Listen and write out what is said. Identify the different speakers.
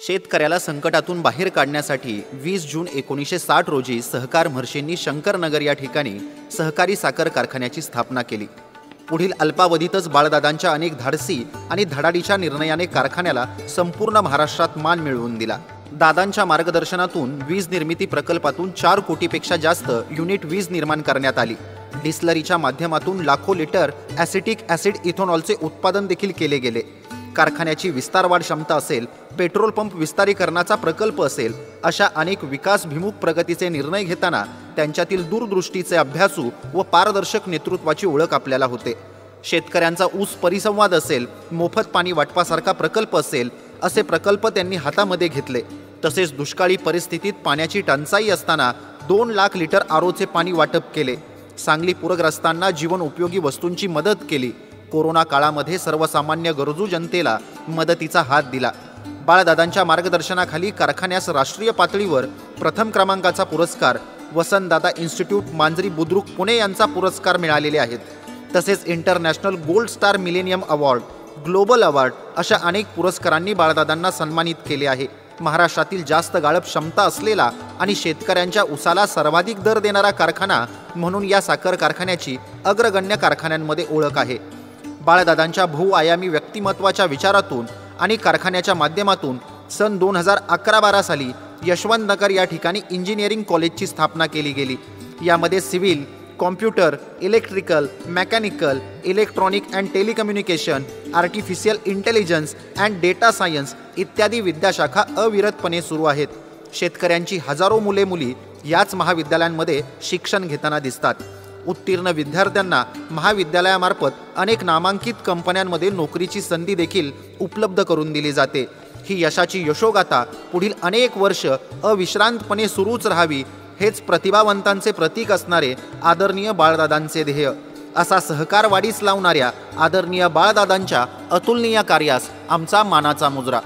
Speaker 1: शेतकऱ्याला संकटातून बाहेर काढण्यासाठी 20 जून 1960 रोजी सहकार महर्षींनी शंकरनगर या ठिकाणी सहकारी साखर कारखान्याची स्थापना केली। पुढील अल्पावधीतच बाळदादांच्या अनेक धाडसी आणि धडाडीच्या निर्णयाने कारखान्याला संपूर्ण महाराष्ट्रात मान मिळवून दिला। दादांच्या मार्गदर्शनातून वीज निर्मिती प्रकल्पातून 4 कोटीपेक्षा जास्त युनिट वीज निर्माण करण्यात आली। डिस्लरीच्या माध्यमातून लाखो लिटर ॲसिटिक ॲसिड इथेनॉलचे उत्पादन देखील केले गेले। कारखान्याची विस्तारवाढ क्षमता असेल, पेट्रोल पंप विस्तारीकरणाचा प्रकल्प असेल, अशा अनेक विकासभिमुख प्रगतीचे निर्णय घेताना त्यांच्यातील दूरदृष्टीचे अभ्यासू व पारदर्शक नेतृत्वाची ओळख आपल्याला होते। शेतकऱ्यांचा ऊस परिसंवाद असेल, मोफत पाणी वाटपासारखा प्रकल्प असेल, असे प्रकल्प त्यांनी हातामध्ये घेतले। तसेच दुष्काळी परिस्थितीत पाण्याची टंचाई असताना 2 लाख लिटर आरोचे पाणी वाटप केले। सांगली पूरग्रस्तांना जीवन उपयोगी वस्तूंची मदत केली। कोरोना काळामध्ये सर्वसामान्य गरजू जनतेला मदतीचा हात दिला। बाळदादांच्या मार्गदर्शनाखाली कारखान्यास राष्ट्रीय पातळीवर प्रथम क्रमांकाचा पुरस्कार, वसंतदादा इन्स्टिट्यूट मांजरी बुद्रुक पुणे यांचा पुरस्कार मिळालेले आहेत। तसेच international gold star millennium award, global award अशा अनेक पुरस्कारांनी बाळदादांना सन्मानित केले आहे। महाराष्ट्रातील जास्त गाळप क्षमता असलेला आणि शेतकऱ्यांच्या ऊसाला सर्वाधिक दर देणारा कारखाना म्हणून या साखर कारखान्याची अग्रगण्य कारखान्यांमध्ये ओळख आहे। बाळदादांच्या बहुआयामी व्यक्तिमत्वाच्या विचारातून आणि कारखान्याच्या माध्यमातून सन 2011-12 साली यशवंतनगर या ठिकाणी इंजिनिअरिंग कॉलेजची स्थापना केली गेली। यामध्ये civil, computer, electrical, mechanical, electronic and telecommunication, artificial intelligence and data science इत्यादी विद्याशाखा अविरतपणे सुरू आहेत। शेतकऱ्यांची हजारो मुले मुली याच महाविद्यालयांमध्ये शिक्षण घेताना दिसतात। उत्तीर्ण विद्यार्थ्यांना महाविद्यालयामार्फत अनेक नामांकित कंपन्यांमध्ये नोकरीची संधी देखील उपलब्ध करून दिली जाते। ही यशाची यशोगाथा पुढील अनेक वर्ष अविश्रांतपणे सुरूच राहावी, हेच प्रतिभावंतांचे प्रतीक असणारे आदरणीय बाळदादांचे ध्येय। असा सहकार वाढीस लावणाऱ्या आदरणीय बाळदादांच्या अतुलनीय कार्यास आमचा मानाचा मुजरा।